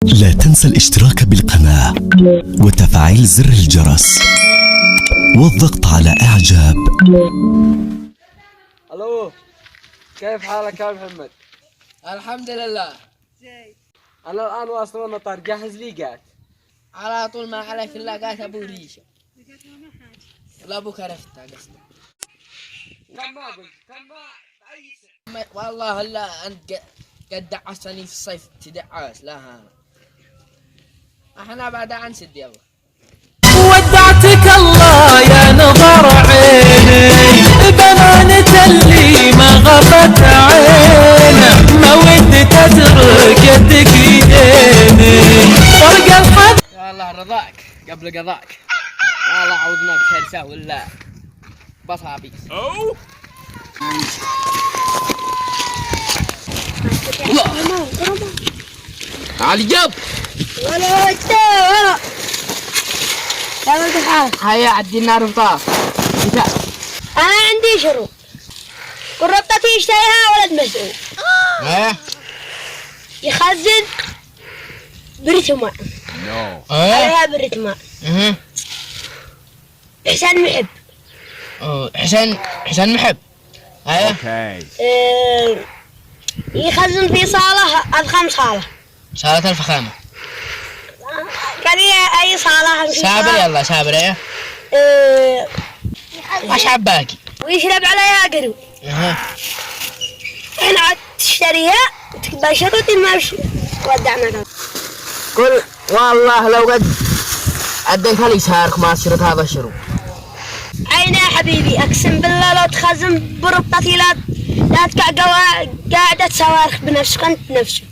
لا تنسى الاشتراك بالقناة وتفعيل زر الجرس والضغط على إعجاب. الو، كيف حالك يا محمد؟ الحمد لله. انا الان واصل المطار، جهز لي قات. على طول ما عليك الا قات ابو ريشه. لا ابو كرفته قصدي. كم ما قلت والله لا انت قد دعستني في الصيف تدعس. لا هذا احنا بعد عن سد يلا. ودعتك الله يا نظر عيني، بمانة اللي ما غفت عينه، ما ودي تترك يدك ايديني، فرق الحد. يا الله رضاك قبل قضاك. والله عوضنا بشرسه ولا بصابي. علي جاب ولا ولا كيف الحال؟ هيا عدي النار وطاف. أنا عندي شروط. قربتي يشتريها ولد مسؤول يخزن بريت ماء عليها بريت ماء. حسين محب. حسين محب. يخزن في صالة أضخم صالة. صالة الفخامة. كان أي صالة سابر يلا سابر ايه. اشعب باقي ويشرب عليها قرو. احنا عاد تشتريها تبقى شروط ما ودعنا. قل والله لو قد اديتها لي سارك ما شرط هذا الشروط. عيني يا حبيبي اقسم بالله لو تخزن بربطتي لا تقع قاعدة صواريخ بنفسك انت نفسك.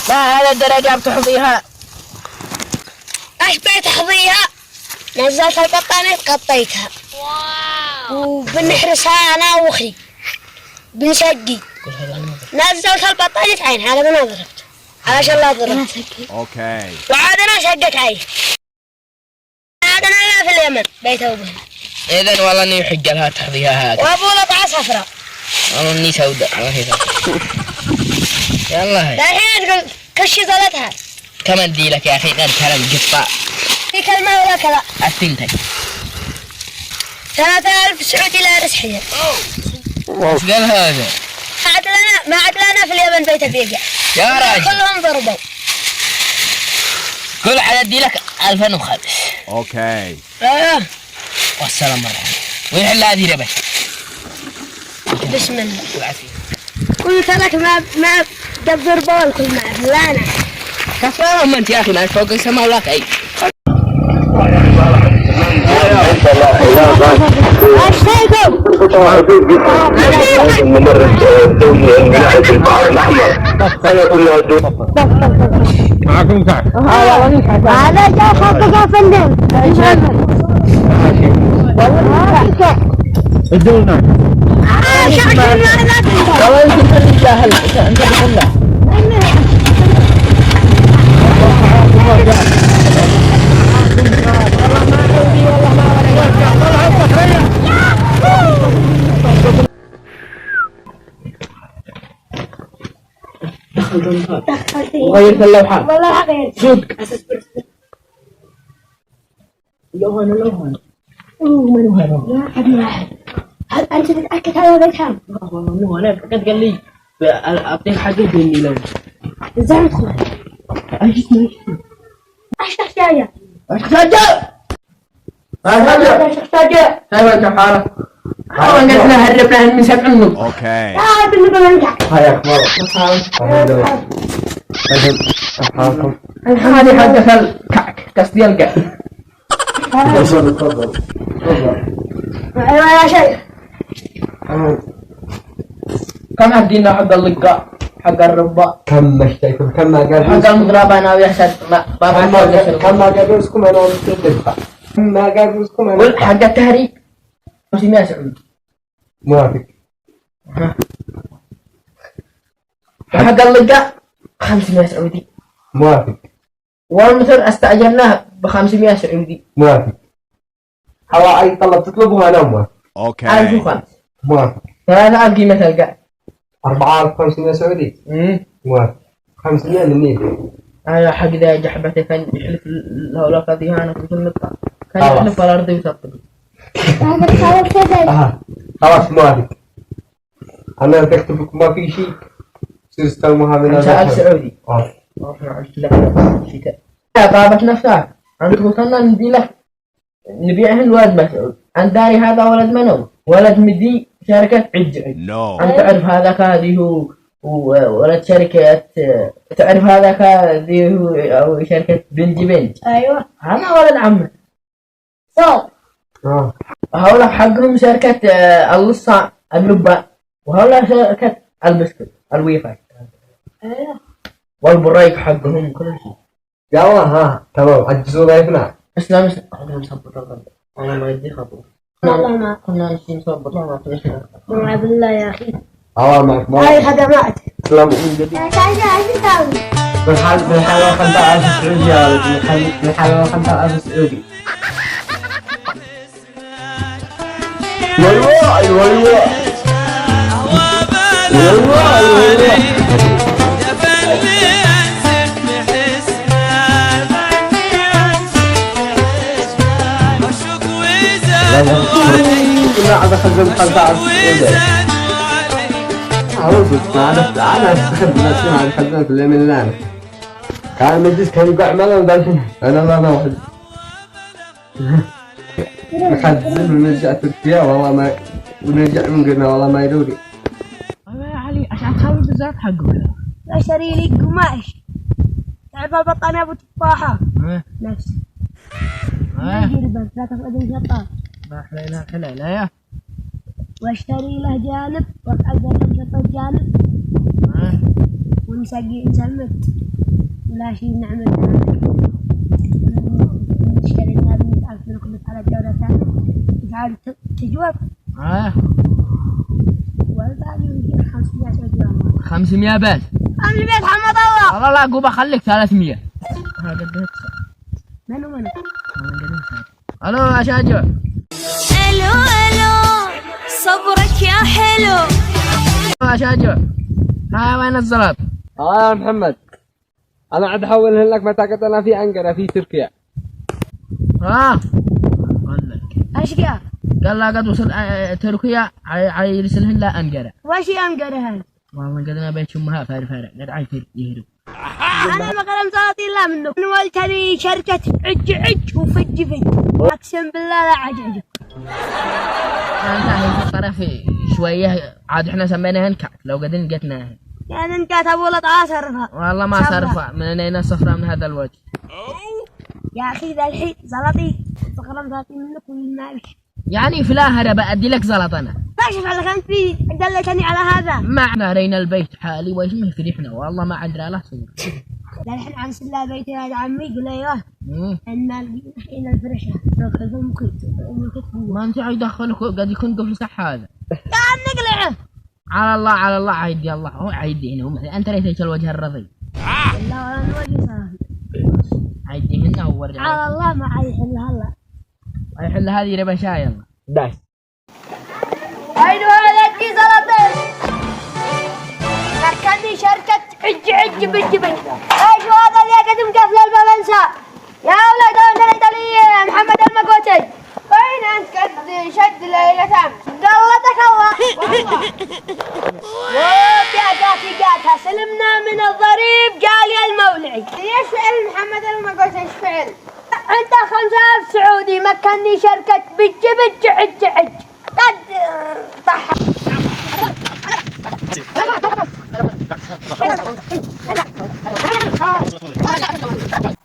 لا هذا الدرجة بتحظيها. ايش بتحظيها؟ نزلت البطانية قطيتها. وبنحرسها انا واخي بنسقي. نزلت البطانية عين على ما ضربت علشان لا ضربت. اوكي. وعاد انا شقت عين. عاد انا لا في اليمن بيت ابوها. اذا والله اني يحق لها تحظيها هذا. وابوها طعا صفراء. والله اني سوداء ما هي يلا هي. الحين تقول كشي زلتها. كم ادي لك يا اخي غير كلام قطع. في كلمة ولا كذا. الثنتين. سنة 1900 لا رسحية. ايش قال هذا؟ ما عاد لنا في اليمن بيت بيقع. يا راجل كلهم ضربوا. قل على ادي لك 2005. اوكي. والسلام عليكم. ويحل هذه ربش. بسم الله. والعافية. قلت لك ما تدبر بالكم مع فلانة. كفرهم انت يا اخي ما فوق السماء ولا اي. معكم كعك. هذا جاء خاطر فندم. ادونا. غيرت اللوحات. والله غير. صدق. لوهان من هذا؟ لا حد واحد. هل أنت متأكد هذا بيتهم؟ والله مو انا فقط قال لي اعطيك حقي بيني لو. ازاي ندخل؟ ايش تحتاج؟ ايش تحتاج؟ ايوه انت حالك. والله قلت له هربنا من 7 نقط. اوكي. لا بالنسبة لك. حياك الله. حالكم. هذه حقة الكعك قصدي القع. تفضل. ايوه يا شيخ. كم عدينا حق اللقاء حق الربا. كم مشتيكم كم ما قال حق المضربة انا ويحسد كم ما قال رزقكم انا ومستدفع. كم ما قال رزقكم انا. قل حق التهريب 500 سعودي. موافق. وحق اللقاء 500 سعودي. موافق. والمثل استأجرناه ب500 سعودي. موافق. هوا اي طلب تطلبه انا موافق. اوكي 1005. موافق. 3000 قيمة القاع. 4500 سعودي موافق 500 مني أنا حق ذا جحبته كان يحلف الهولاك هذه أنا كنت نطلع كان يحلف على الأرض ويسقط. خلاص موافق. أنا بكتب ما في شيء تستلمها من سأل سعودي. شتاء. طابت نفسك أنت وصلنا ندي لك نبيعهن ولد مسعود. أنت داري هذا ولد منو؟ ولد مدي شركة عج. أنت تعرف هذاك هذه هو ولد شركة تعرف هذاك هذه هو أو شركة بنج. أيوة هذا ولد عمه. صوت هؤلاء حقهم شركة اللصة اللبان وهؤلاء شركة البسكوت الويفاي. أيوة والبريك حقهم كل شيء. يلا تمام عجزوا ضيفنا. اسلام هذا مصبر أنا ما يدي خبر. والله ما كنا نمشي نصبر ما في ما بالله يا أخي. معك هاي خدمات. سلام من جديد. بالحال 5000 سعودي يا ولد. بالحال 5000 سعودي. والله كنا على خزن 5000 سعودي. أنا أستخدم نفسي مع الخزنة اللي من الآن. كان المجلس كان يقع ملا ودالحين أنا واحد. نخزن ونرجع تركيا والله ما ونرجع من قلنا والله ما يدوري. يا علي عشان تخلص الزاد حقه. أشتري لي قماش. تعرف البطانية أبو تفاحة. نفسي. جربت لا تفقدين شطار. ما حلينا يا. واشتري له جانب وأقدر أشطر جانب. ونسقي نسمت. ولا شيء نعمل. نشتري هذا 100,000 منكم على الجودة ثانية. تعال تجواب. والباقي يجي 500 سعودي. 500 بس. 500 حمد الله. والله لا قوبة خليك 300. هذا منو. الو يا شاجع. الو صبرك يا حلو. يا شاجع ها وين الزلط؟ يا محمد انا عاد احولهن لك متى كنت انا في انقره في تركيا. قال لك اشقى قال لا قد وصل تركيا يرسلهن لا انقره. واش انقره هاي؟ والله قد انا بيت امها فارفاره قد عايفر يهرب. انا ما قلم صلاتي الا منه. نولت لي شركه عج وفج اقسم بالله لا عج. انت هي الطرف شويه عاد احنا سميناهن كعك لو قد لقيتناهن. يعني انت تبغى لا صرفها. والله ما صرفها من اين صفرة من هذا الوجه. يا اخي ذا الحين زلطي قلم صلاتي منك والمالك. يعني في الاخره بأدي لك زلط انا. كيف على كان في دلتني على هذا. ما احنا رينا البيت حالي وايش ما فرحنا والله ما عندنا له صور. الحين عن سلا بيتي هذا عمي يقول لي ان الحين الفرشه لو ممكن ما انت يدخلك قد يكون قفل صح هذا. كان نقلعه. على الله عيدي الله هو عيدي هنا انت ليش الوجه الرضي. لا ولا الوجه صافي. عيدي هنا ووري على الله ما يحل هلا. يحل هذه ربا شاي يلا. بس هيدو هذا كي زلطه. مكاني شركة عج بالجبن. ايش هذا اللي قدم قفل البلنسا؟ يا اولاد انت لي محمد المقوتي. وين انت قد شد ليلة امس؟ قلتك الله. وبيعتك قاتها سلمنا من الضريب قال يا المولعي. ايش فعل محمد المقوتي ايش فعل؟ انت 5000 سعودي مكاني شركة بالجبن عج قد طح.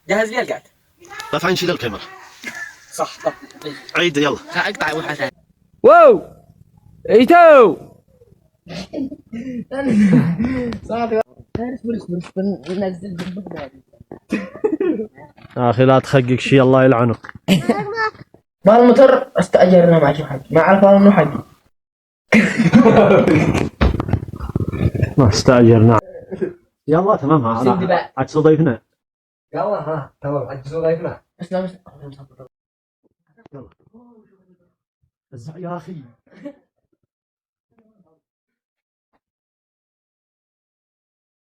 جهز لي القعد. رفع نشيل الكاميرا. صح طب عيد يلا. اقطع وحسن. واو ايتو صافي اصبر ننزل بالبقداد. اخي لا تخقق شي الله يلعنه. ما المطر استأجرنا مع شي حد ما اعرف انه حقي. ما استأجرنا. يلا تمام عاد ضيفنا. يلا تمام عجزوا ضيفنا. اسلام يلا. يا اخي